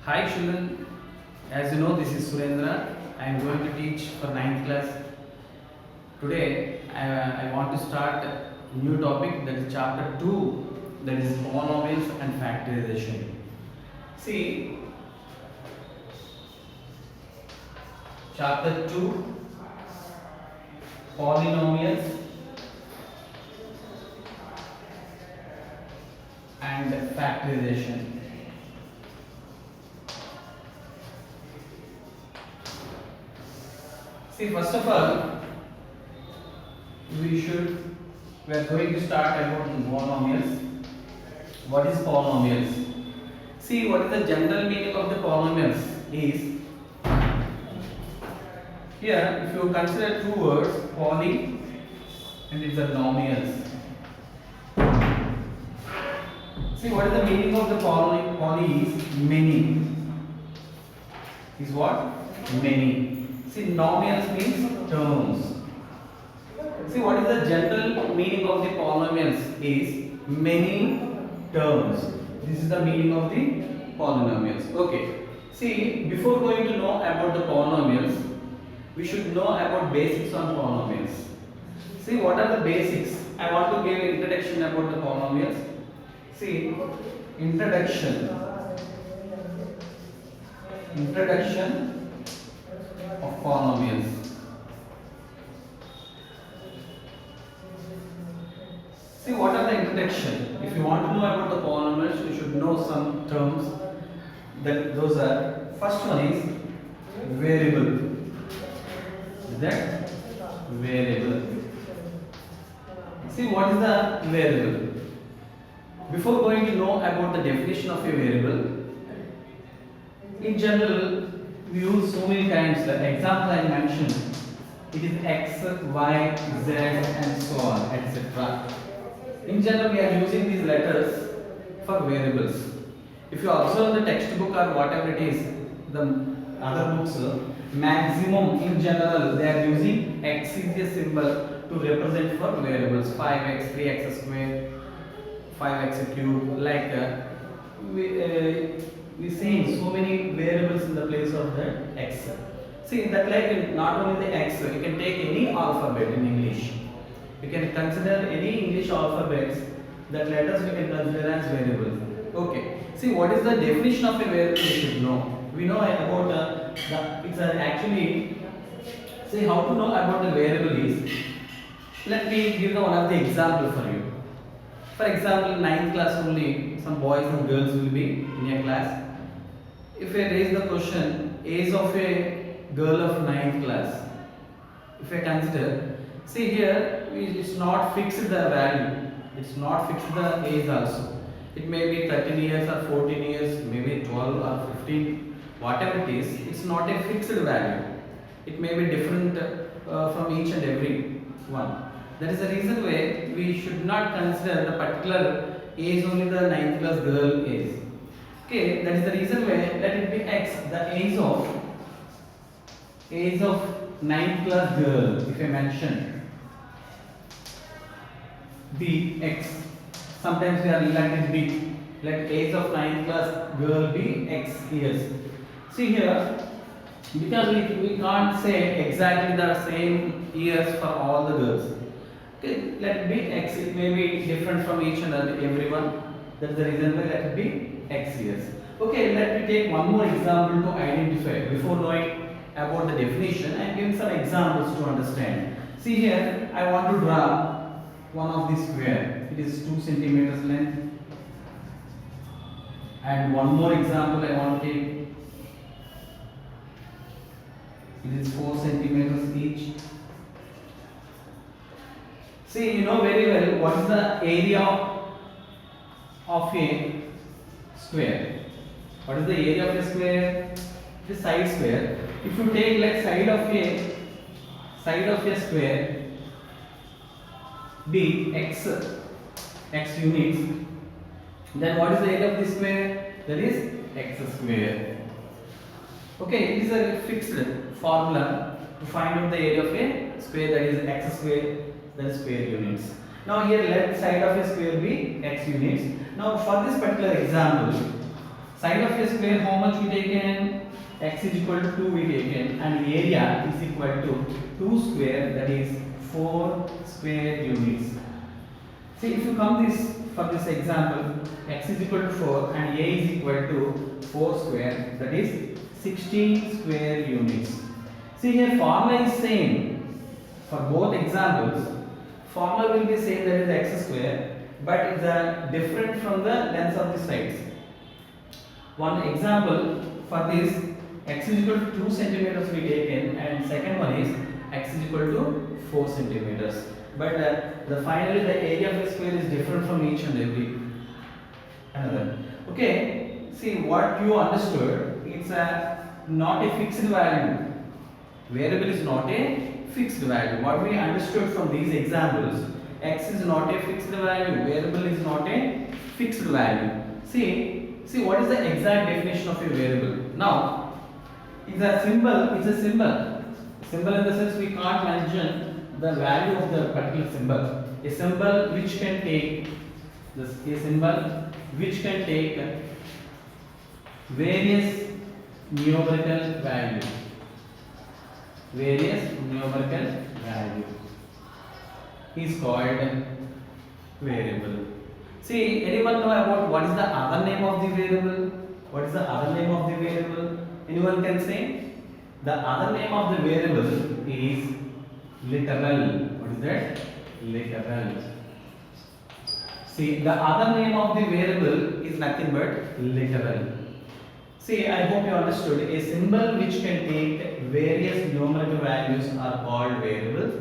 Hi children, as you know this is Surendra. I am going to teach for ninth class. Today I want to start a new topic, that is chapter 2, that is polynomials and factorization. See, chapter 2, polynomials and factorization. See, first of all, we are going to start about polynomials. What is polynomials? See, what is the general meaning of the polynomials is, here if you consider two words, poly and it's a nomials. See, what is the meaning of the poly? Poly is many. Is what? Many. See, nomials means terms. See, what is the general meaning of the polynomials is many terms. This is the meaning of the polynomials. Okay. See, before going to know about the polynomials, we should know about basics on polynomials. See, what are the basics? I want to give an introduction about the polynomials. See, introduction of polynomials. See, what are the introduction? If you want to know about the polynomials, you should know some terms. That those are, first one is variable. Is that variable? See, what is the variable? Before going to know about the definition of a variable, in general we use so many kinds. The example I mentioned, it is x, y, z and so on, etc. In general we are using these letters for variables. If you observe the textbook or whatever it is, the other books, maximum in general they are using x is a symbol to represent for variables. 5x, 3x square, 5x cube, like we see so many variables in the place of the x. See that, like not only the x, you can take any alphabet in English. You can consider any English alphabets, that letters we can consider as variables. Okay. See, what is the definition of a variable? We should know. We know about it's actually, see, how to know about the variable is, let me give one of the example for you. For example, 9th class only, some boys and girls will be in a class. If I raise the question, age of a girl of 9th class, if I consider, see here, it's not fixed the value, it's not fixed the age also. It may be 13 years or 14 years, maybe 12 or 15, whatever it is, it's not a fixed value. It may be different from each and every one. That is the reason why we should not consider the particular age only the 9th class girl is. Okay, that is the reason why let it be x, the age of 9th class girl, if I mention be x, sometimes we are letting b, let age of 9th class girl be x years. See here, because we can't say exactly the same years for all the girls. Okay, let it be x, it may be different from each and everyone. That's the reason why let it be x years. Okay, let me take one more example to identify. Before knowing about the definition, I am giving some examples to understand. See here, I want to draw one of the square. It is 2 centimeters length. And one more example I want to take. It is 4 centimeters each. See, you know very well what is the area of a square. What is the area of a square? The side square. If you take like side of a square be x units, then what is the area of the square? That is x square. Okay, it is a fixed formula to find out the area of a square, that is x square, that is square units. Now here left side of a square be x units. Now for this particular example, Side of a square, how much we taken? X is equal to 2 we taken, and area is equal to 2 square, that is 4 square units. See, if you come this for this example, x is equal to 4 and a is equal to 4 square, that is 16 square units. See, here formula is same for both examples. Formula will be same, that is x square, but it's different from the length of the sides. One example for this, x is equal to 2 centimeters we taken, and second one is x is equal to 4 centimeters. But finally the area of the square is different from each and every another. Okay, see what you understood, it's not a fixed value. Variable is not a fixed value. What we understood from these examples, x is not a fixed value, variable is not a fixed value. See what is the exact definition of a variable? Now, it's a symbol. Symbol in the sense we can't mention the value of the particular symbol. A symbol which can take various numerical values. Is called variable. See, anyone know about what is the other name of the variable? What is the other name of the variable? Anyone can say? The other name of the variable is literal. What is that? Literal. See, the other name of the variable is nothing but literal. See, I hope you understood. A symbol which can take various numerical values are called variables,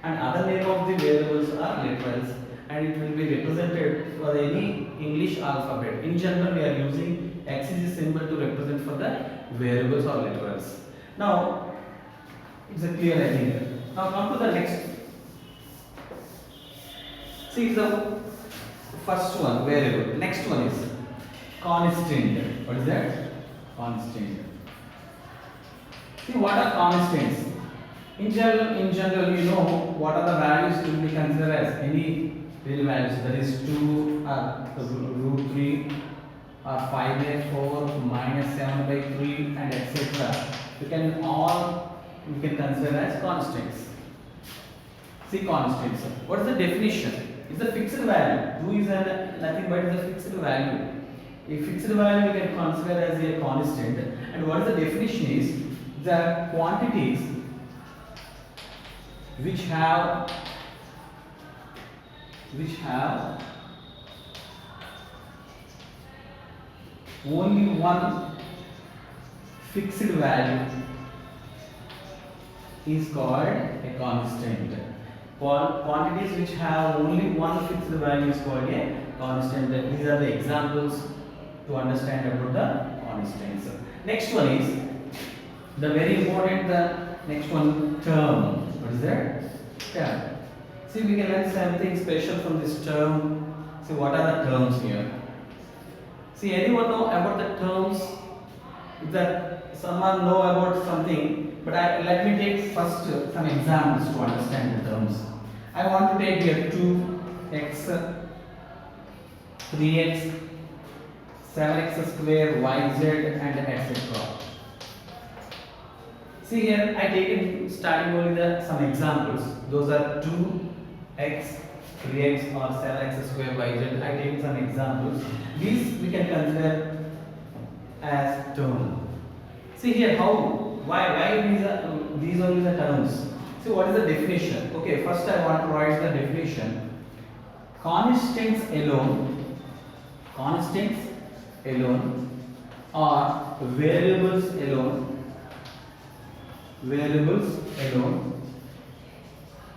and other name of the variables are literals, and it will be represented for any English alphabet. In general, we are using x is a symbol to represent for the variables or literals. Now, it's a clear idea. Now come to the next. See, the first one variable. Next one is constant. What is that? Constant. See, what are constants? In general, you know what are the values to be considered as any real values. That is 2 root 3 or 5/4 minus 7/3 and etc. We can consider as constants. See, constants. What is the definition? It's a fixed value. 2 is nothing but is a fixed value. A fixed value we can consider as a constant. And what is the definition is the quantities which have only one fixed value is called a constant. Quantities which have only one fixed value is called a constant. These are the examples to understand about the constants. Next one is the very important, the next one, term. What is that? Term. See, we can learn something special from this term. See, what are the terms here? See, anyone know about the terms? That someone know about something, but let me take first some examples to understand the terms. I want to take here 2x, 3x, 7x square, yz and etc. See here, I taken starting only some examples. Those are 2x, 3x or 7x square, yz. I taken some examples. These we can consider as term. See here how, why these only the terms. See, what is the definition? Okay, first I want to write the definition. Constants alone or variables alone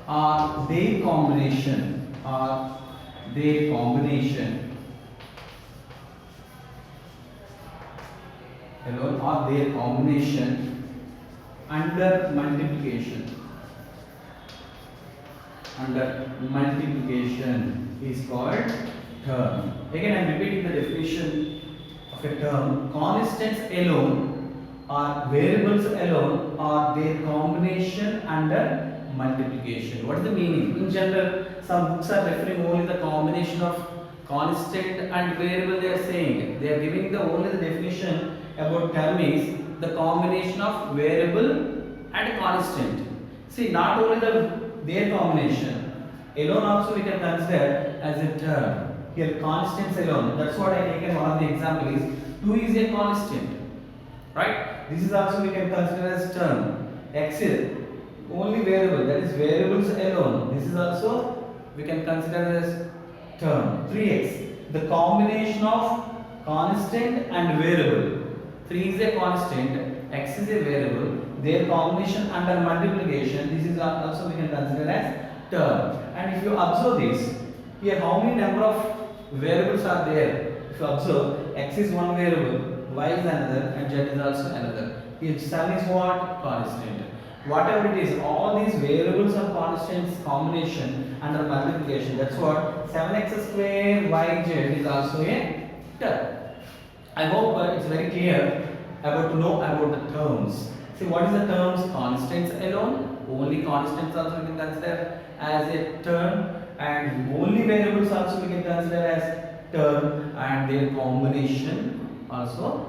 or their combination alone or their combination under multiplication is called term. Again, I am repeating the definition of a term. Constants alone or variables alone or their combination under multiplication. What is the meaning? In general, some books are referring only the combination of constant and variable they are saying. They are giving the only the definition about term is the combination of variable and constant. See, not only their combination alone also we can consider as a term. Here constants alone. That's what I taken one of the example is 2 is a constant. Right? This is also we can consider as term. X is only variable, that is variables alone. This is also we can consider as term. 3x, the combination of constant and variable. 3 is a constant, x is a variable. Their combination under multiplication, this is also we can consider as term. And if you observe this, here how many number of variables are there? If you observe, x is one variable, y is another, and z is also another. Here sum is what? Constant. Whatever it is, all these variables and constants combination under multiplication. That's what 7x square yz is also a term. I hope it's very clear about to know about the terms. See, what is the terms? Constants alone. Only constants also we can consider as a term, and only variables also we can consider as term, and their combination also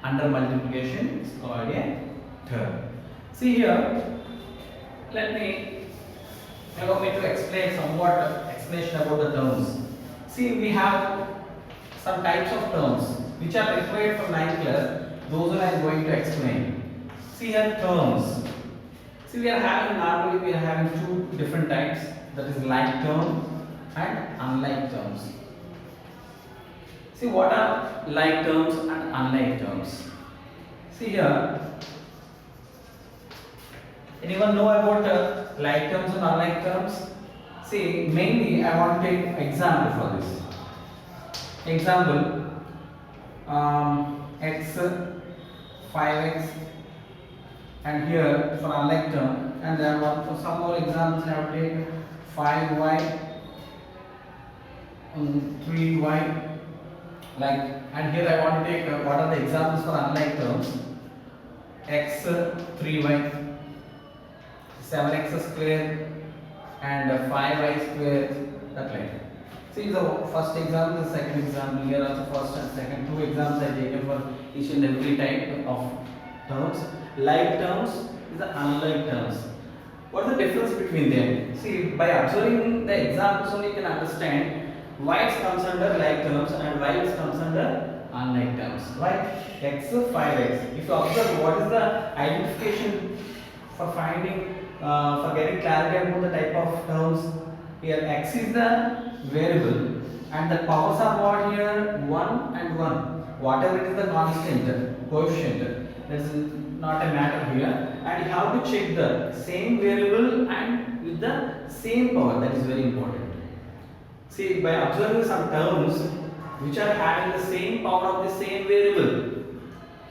under multiplication is called a term. See here, allow me to explain somewhat explanation about the terms. See, we have some types of terms which are required for 9th class. Those are I am going to explain. See here, terms. See, normally we are having two different types, that is like term and unlike terms. See, what are like terms and unlike terms? See here, anyone know about like terms and unlike terms? See, mainly I want to take example for this. Example, x, 5x, and here for unlike term, and then for some more examples I have taken 5y, 3y, like, and here I want to take what are the examples for unlike terms? X, 3y, 7x square, and 5y square, that like. See the first example, the second example. Here also first and second two examples I taken for each and every type of terms. Like terms is the unlike terms. What is the difference between them? See, by observing the examples only you can understand why it comes under like terms and why it comes under unlike terms. Why? X, 5x. If you observe what is the identification for finding, for getting clarity about the type of terms, here x is the variable and the powers are what here? 1 and 1. Whatever it is the constant, coefficient, that is not a matter here. And you have to check the same variable and with the same power, that is very important. See, by observing some terms which are having the same power of the same variable.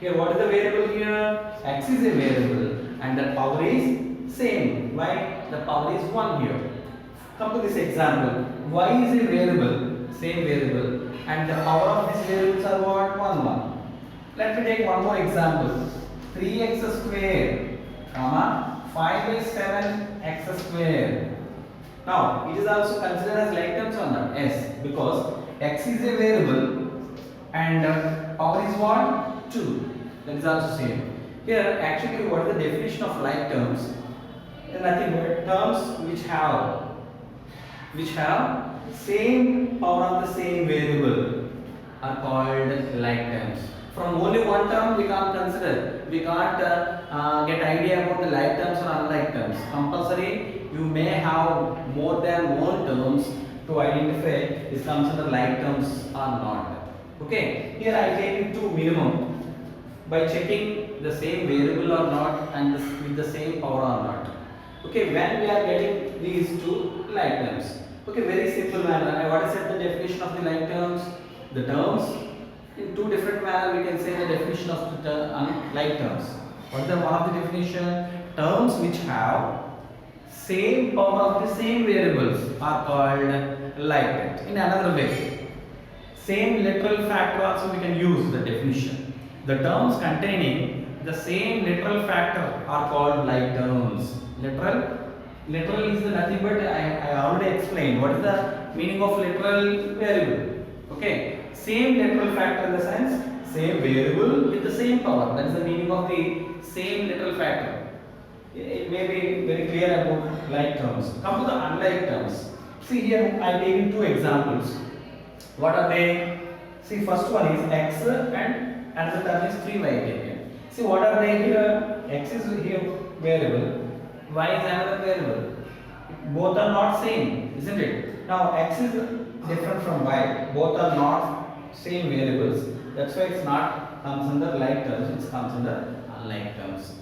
Here what is the variable here? X is a variable and the power is same. Why? The power is 1 here. Come to this example. Y is a variable, same variable, and the power of these variables are what? 1, 1. Let me take one more example. 3x square, comma 5 by 7 x square. Now, it is also considered as like terms or not? Yes, because x is a variable and power is what? 2. That is also same. Here, actually, what is the definition of like terms? Nothing but terms which have same power of the same variable are called like terms. From only one term we can't consider. We can't get idea about the like terms or unlike terms. Compulsory, you may have more than one terms to identify is comes under like terms or not. Okay. Here I take two minimum by checking the same variable or not and with the same power or not. Okay, when we are getting these two like terms. Okay, very simple manner. What is the definition of the like terms? The terms in two different manner we can say the definition of the like terms. What is the one of the definition? Terms which have same power of the same variables are called like terms. In another way, same literal factor also we can use the definition. The terms containing the same literal factor are called like terms. Literal is the nothing but I already explained what is the meaning of literal variable. Okay, same literal factor in the sense same variable with the same power. That is the meaning of the same literal factor. It may be very clear about like terms. Come to the unlike terms. See here I am taking two examples. What are they? See, first one is x and another term is 3y taken. See, what are they here? X is here variable, y is another variable. Both are not same, isn't it? Now x is different from y. Both are not same variables. That's why it's not comes under like terms. It comes under unlike terms.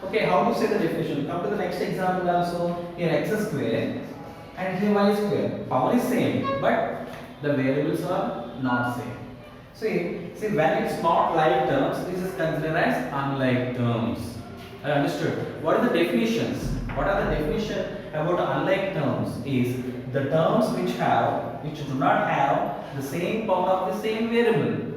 Okay, how to say the definition? Come to the next example also. Here x square and here y square. Power is same, but the variables are not same. See when it's not like terms, this is considered as unlike terms. I understood. What are the definitions? What are the definition about unlike terms? Is the terms which do not have the same power of the same variable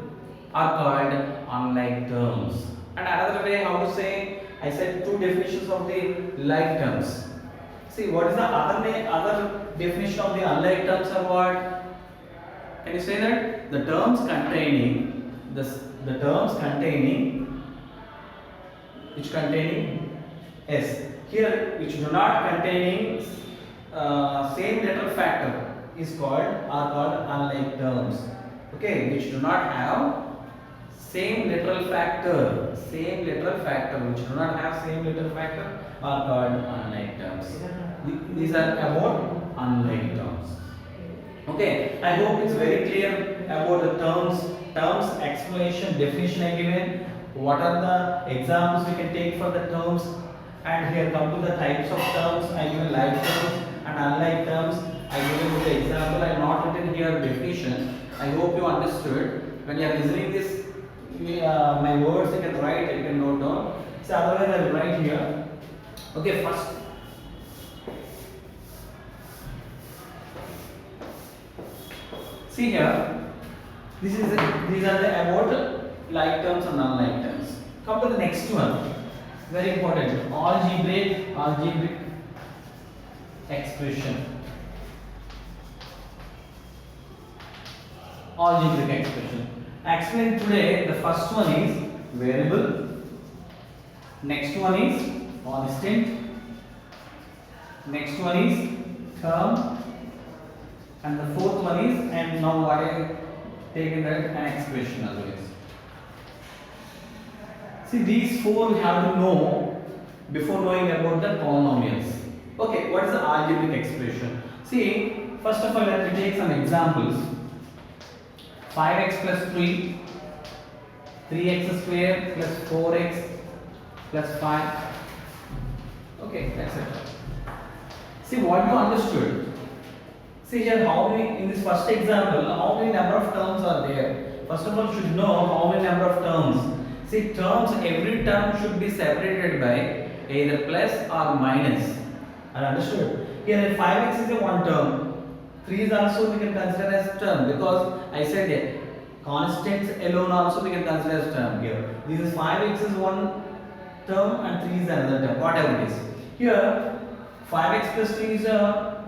are called unlike terms. And another way how to say, I said two definitions of the like terms. See, what is the other definition of the unlike terms are what? Can you say that? The terms containing which containing s here which do not containing same literal factor are called unlike terms. Okay, which do not have same literal factor which do not have same literal factor are called unlike terms. These are about unlike terms. Okay, I hope it's very clear about the terms explanation, definition I given. What are the examples we can take for the terms, and here come to the types of terms. I given like terms and unlike terms. I given with the example. I not written here definition. I hope you understood. When you are listening this, my words you can write, you can note down. So otherwise I will write here. Okay, first. See here, these are the about like terms and unlike terms. Come to the next one. Very important. Algebraic expression. Algebraic expression. Explain today. The first one is variable. Next one is constant. Next one is term. And the fourth one is, and now what I taken that an expression always. See, these four we have to know before knowing about the polynomials. Okay, what is the algebraic expression? See, first of all, let me take some examples. 5x plus 3, 3x square plus 4x plus 5. Okay, that's it. See what you understood. See here how many, in this first example, how many number of terms are there. First of all, should know how many number of terms. See, terms, every term should be separated by either plus or minus. I understood. Here 5x is a one term. 3 is also we can consider as term, because I said it. Constants alone also we can consider as term here. This is 5x is one term and 3 is another term, whatever it is. Here 5x plus 3 is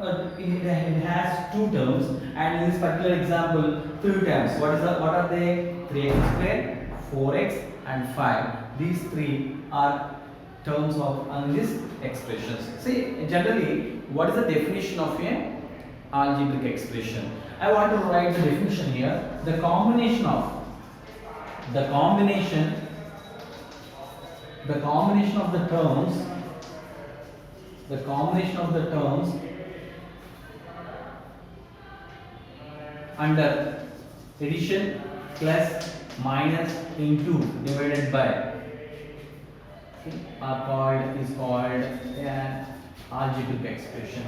it has two terms, and in this particular example 3 terms. What are they? 3x square, 4x and 5. These three are terms of this expressions. See, generally what is the definition of a algebraic expression? I want to write the definition here. The combination of the terms under addition plus minus into divided by is called an algebraic expression.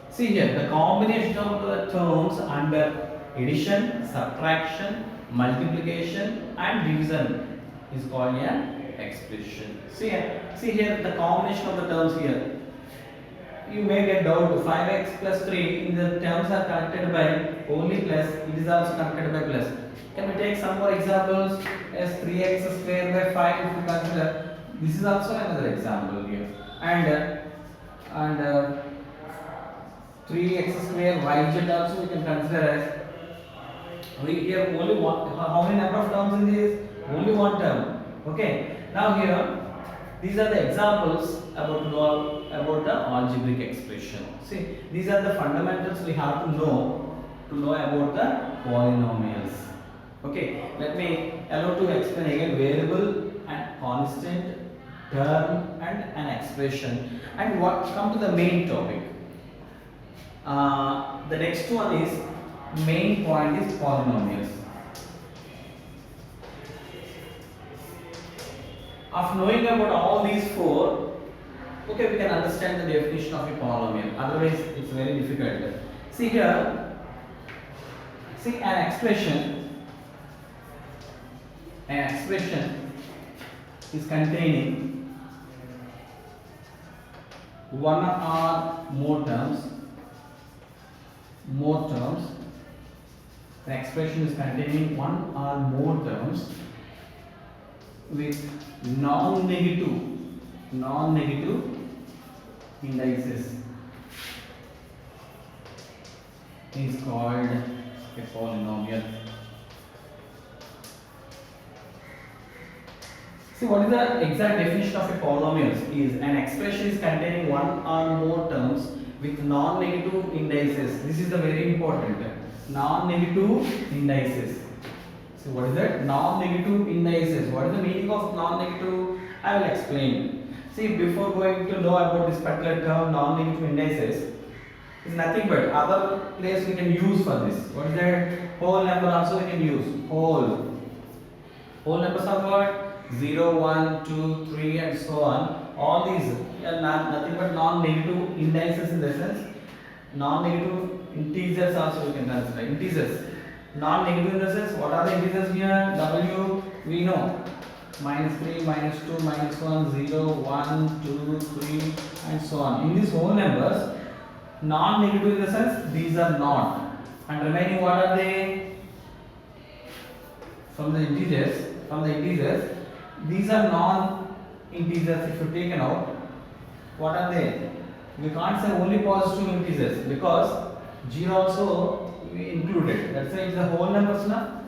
See here, the combination of the terms under addition, subtraction, multiplication and division is called an expression. See here the combination of the terms here. You may get doubt, 5x plus 3 in the terms are connected by only plus, it is also connected by plus. Can we take some more examples? As 3x square by 5 if you consider, this is also another example here. And and 3x square yz also we can consider as. We here only one. How many number of terms in this? Only one term. Okay. Now here, these are the examples about the algebraic expression. See, these are the fundamentals we have to know about the polynomials. Okay. Let me allow to explain again variable and constant, term and an expression. And what come to the main topic. The next one is main point is polynomials. After knowing about all these four, okay, we can understand the definition of a polynomial. Otherwise, it's very difficult. See here, see an expression is containing one or more terms. An expression is containing one or more terms with non-negative indices is called a polynomial. See, what is the exact definition of a polynomial? Is an expression is containing one or more terms with non-negative indices. This is the very important non-negative indices. So what is that? Non-negative indices. What is the meaning of non-negative? I will explain. See, before going to know about this particular term non-negative indices, is nothing but other place we can use for this. What is that? Whole number also we can use. Whole numbers are what? 0, 1, 2, 3 and so on. All these are nothing but non-negative indices in the sense. Non-negative integers also we can consider. Integers. Non-negative in the sense, what are the integers here? W, we know. -3, -2, -1, 0, 1, 2, 3 and so on. In these whole numbers, non-negative in the sense, these are not. And remaining what are they? From the integers, these are non-integers. If you take out, what are they? We can't say only positive integers because 0 also we included. That's why it's the whole numbers now.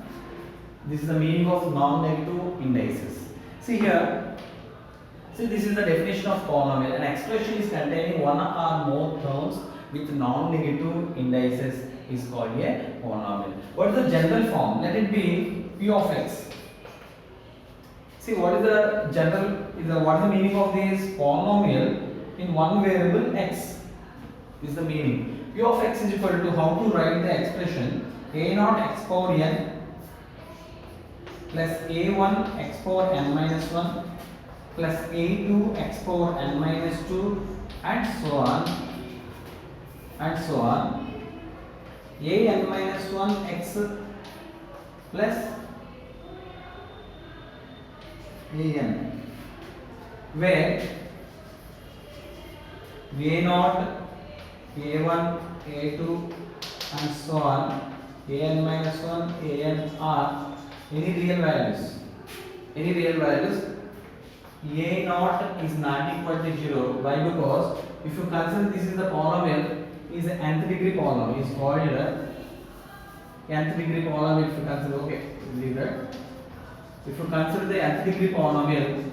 This is the meaning of non-negative indices. See here. See, this is the definition of polynomial. An expression is containing one or more terms with non-negative indices is called a polynomial. What is the general form? Let it be p of x. See, what is the general? What is the meaning of this polynomial in one variable x? Is the meaning. P of x is equal to, how to write the expression, a0 x power n plus a1 x power n minus 1 plus a2 x power n minus 2 and so on a n minus 1 x plus a n, where a0, a1, a2 and so on, an minus 1, an are any real values. A0 is not equal to 0. Why? Because if you consider this is the polynomial, is an nth degree polynomial, is called nth degree polynomial. If you consider, okay, leave that. If you consider the nth degree polynomial,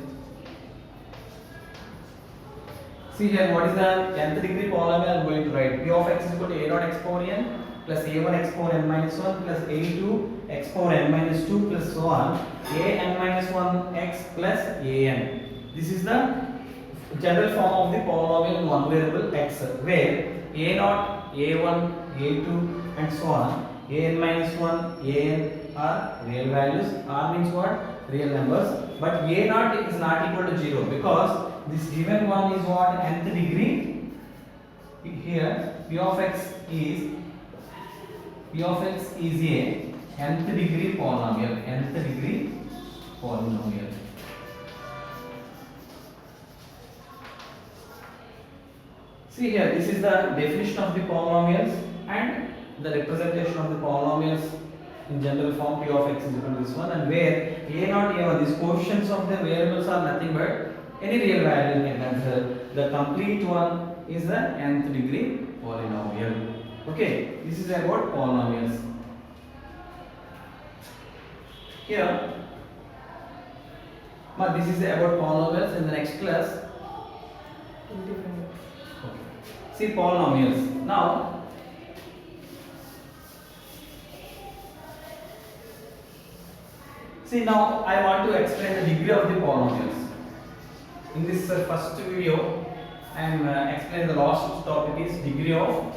see here, what is the nth degree polynomial? I am going to write p of x is equal to a0 x power n plus a1 x power n minus 1 plus a2 x power n minus 2 plus so on a n minus 1 x plus a n. This is the general form of the polynomial in one variable x, where a0, a1, a2 and so on, a n minus 1, a n are real values. R means what? Real numbers. But a0 is not equal to 0 because this given one is what? Nth degree. Here p of x is a nth degree polynomial. See here, this is the definition of the polynomials and the representation of the polynomials in general form. P of x is equal to this one, and where a0, a1, these coefficients of the variables are nothing but any real value you can consider. The complete one is the nth degree polynomial. Okay, this is about polynomials. Here, this is about polynomials. In the next class, okay. See polynomials. Now, I want to explain the degree of the polynomials. In this first video, I am explaining the last topic is degree of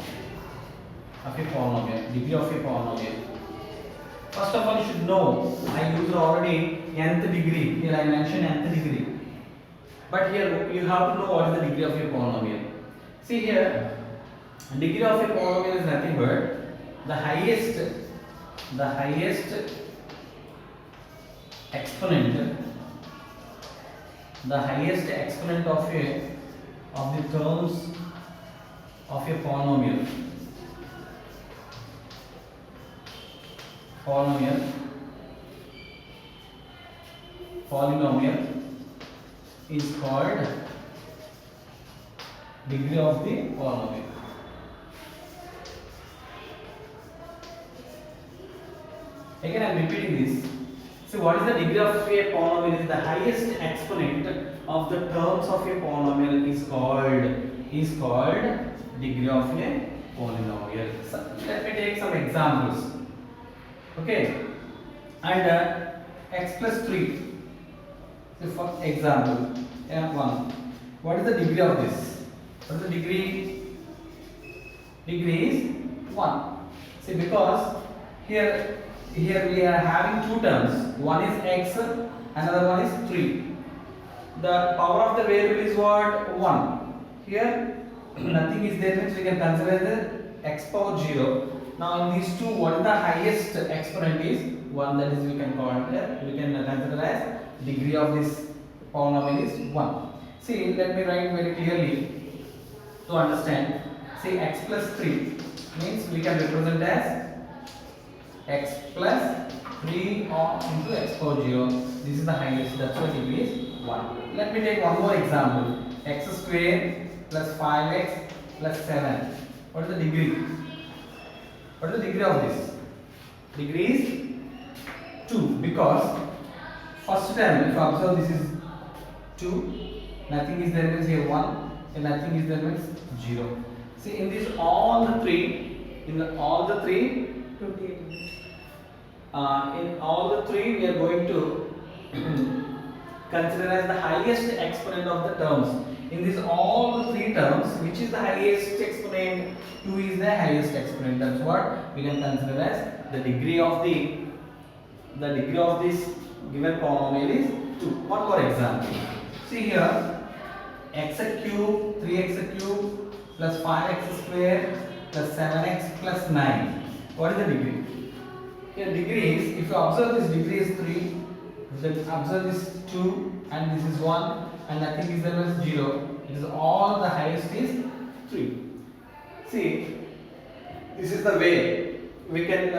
a polynomial. Degree of a polynomial. First of all, you should know I used already nth degree. Here I mentioned nth degree. But here you have to know what is the degree of a polynomial. See here, degree of a polynomial is nothing but the highest exponent, of the terms of a polynomial. Polynomial is called degree of the polynomial. Again, I am repeating this. So, what is the degree of a polynomial? Is the highest exponent of the terms of a polynomial is called degree of a polynomial. So, let me take some examples. Okay, and x plus 3. So, for example, 1. What is the degree of this? What is the degree? Degree is 1. See, because here we are having two terms. One is x, another one is 3. The power of the variable is what? 1. Here nothing is there, means we can consider the x power 0. Now in these two, what is the highest exponent is 1, that is we can consider as degree of this polynomial is 1. See, let me write very clearly to understand. See, x plus 3 means we can represent as x plus 3 into x power 0. This is the highest, that's why degree is 1. Let me take one more example. X square plus 5x plus 7. What is the degree? What is the degree of this? Degree is 2, because first term, if you observe, this is 2, nothing is there means here 1, and nothing is there means 0. See, in this all the three, in all the three we are going to consider as the highest exponent of the terms. In this all the three terms, which is the highest exponent? 2 is the highest exponent. That's what we can consider as the degree of this given polynomial is 2. One more example. See here, x cube, 3x cube plus 5x square plus 7x plus 9. What is the degree? Here degree is, if you observe this degree is 3, then observe this 2 and this is 1 and nothing is there as 0. It is all the highest is 3. See, this is the way we can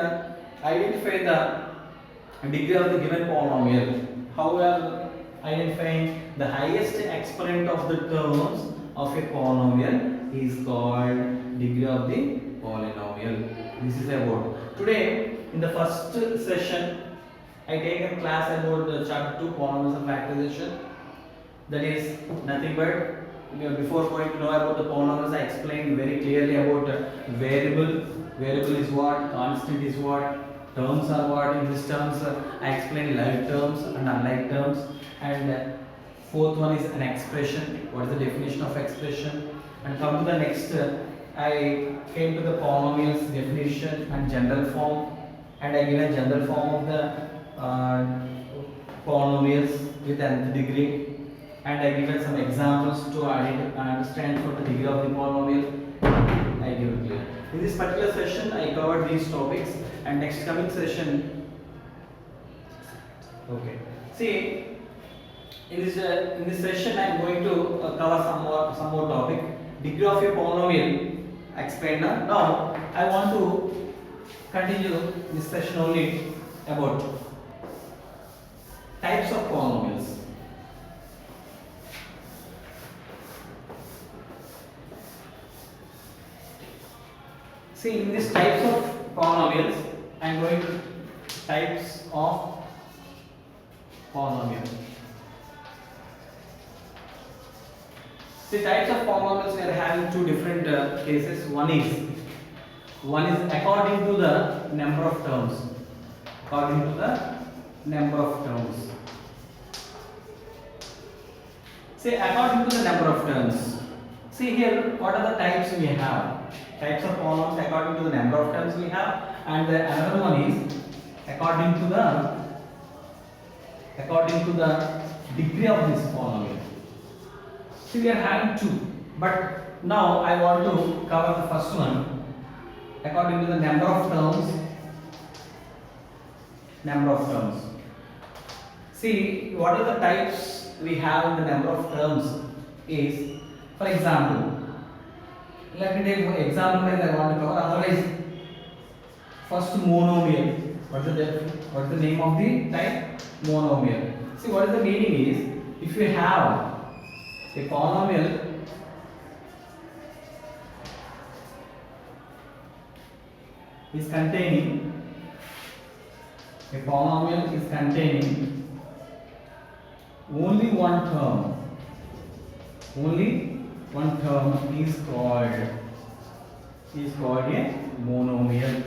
identify the degree of the given polynomial. How we are identifying the highest exponent of the terms of a polynomial is called degree of the polynomial. This is about. Today, in the first session, I take a class about the chapter 2 polynomials and factorization. That is nothing but, before going to know about the polynomials, I explained very clearly about variable. Variable is what, constant is what, terms are what. In these terms, I explained like terms and unlike terms. And fourth one is an expression. What is the definition of expression? And come to the next, I came to the polynomials definition and general form. And I given general form of the polynomials with nth degree. And I given some examples to understand for the degree of the polynomial. I give it clear. In this particular session, I covered these topics, and next coming session, okay. See, in this session, I am going to cover some more topic. Degree of a polynomial explained. Now, I want to continue this session only about types of polynomials. See, in these types of polynomials, I am going to types of polynomials. See, types of polynomials we are having two different cases. One is according to the number of terms. According to the number of terms. See, according to the number of terms. See here, what are the types we have? Types of polynomials according to the number of terms we have, and another one is according to the degree of this polynomial. See, we are having two, but now I want to cover the first one according to the number of terms. Number of terms. See, what are the types we have in the number of terms is, for example, let me take one example that I want to cover. Otherwise, first monomial. What is the name of the type? Monomial. See, what is the meaning is, if you have a polynomial is containing only one term. Only one term is called a monomial.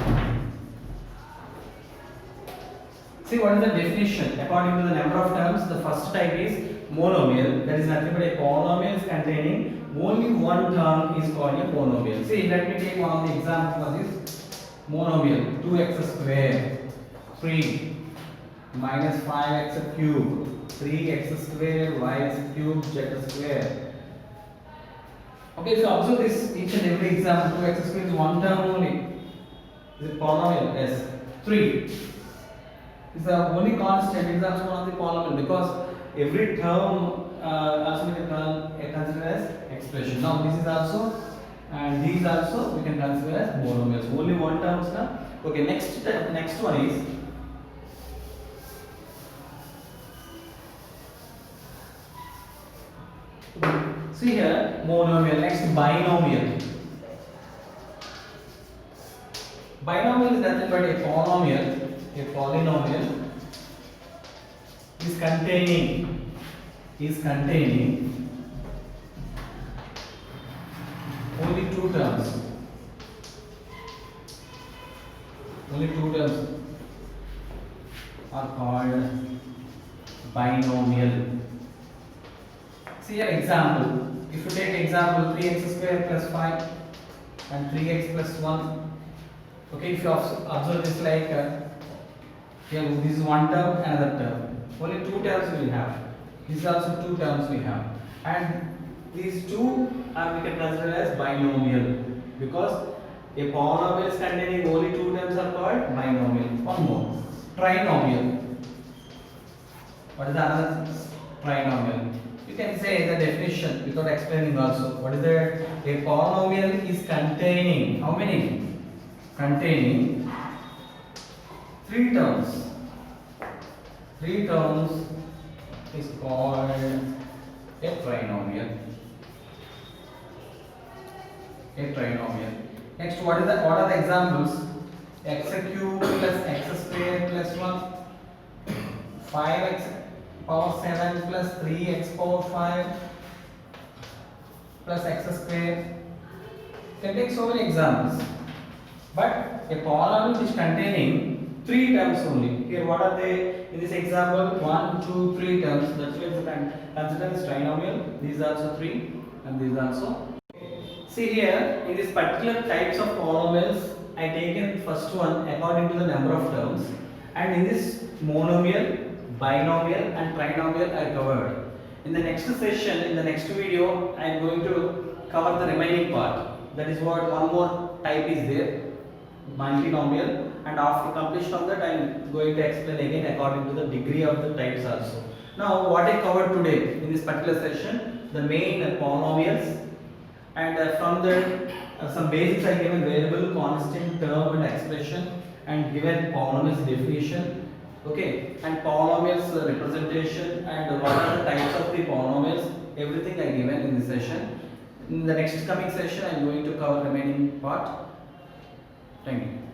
See, what is the definition? According to the number of terms, the first type is monomial. That is nothing but a polynomial containing only one term is called a monomial. See, let me take one of the examples of this monomial. 2x square, 3 minus 5x cube, 3x square, y cube, z square. Okay, so observe this, each and every example. 2x square is one term only. Is it polynomial? Yes. 3 is the only constant. It is also one of the polynomial because every term also we can consider as expression. Now this is also, and these also we can consider as monomials. Only one terms now. Okay, next one is see here monomial. Next binomial. Binomial is nothing but a polynomial is containing only two terms. Only two terms are called binomial. See here example. If you take example 3x square plus 5 and 3x plus 1. Okay, if you observe this like here, this is one term, another term. Only two terms we will have. This is also two terms we have, and these two are we can consider as binomial because a polynomial is containing only two terms are called binomial. One more, trinomial. What is the other trinomial? You can say the definition without explaining also. What is that? A polynomial is containing how many? Containing three terms. Three terms is called a trinomial. A trinomial. Next, what are the examples? X cube plus x square plus 1, 5x power 7 plus 3x power 5 plus x square. You can take so many examples. But a polynomial is containing three terms only. Here, what are they? In this example, 1, 2, 3 terms. That's why it's considered as trinomial. These are also 3, and these also. See here, in this particular types of polynomials, I taken first one according to the number of terms, and in this monomial, binomial, and trinomial I covered. In the next session, in the next video, I am going to cover the remaining part. That is what one more type is there. Multinomial, and after completion of that I am going to explain again according to the degree of the types also. Now what I covered today in this particular session, the main polynomials, and from the some basics I given variable, constant, term and expression, and given polynomials definition, okay, and polynomials representation, and what are the types of the polynomials, everything I given in this session. In the next coming session I am going to cover remaining part. Thank you.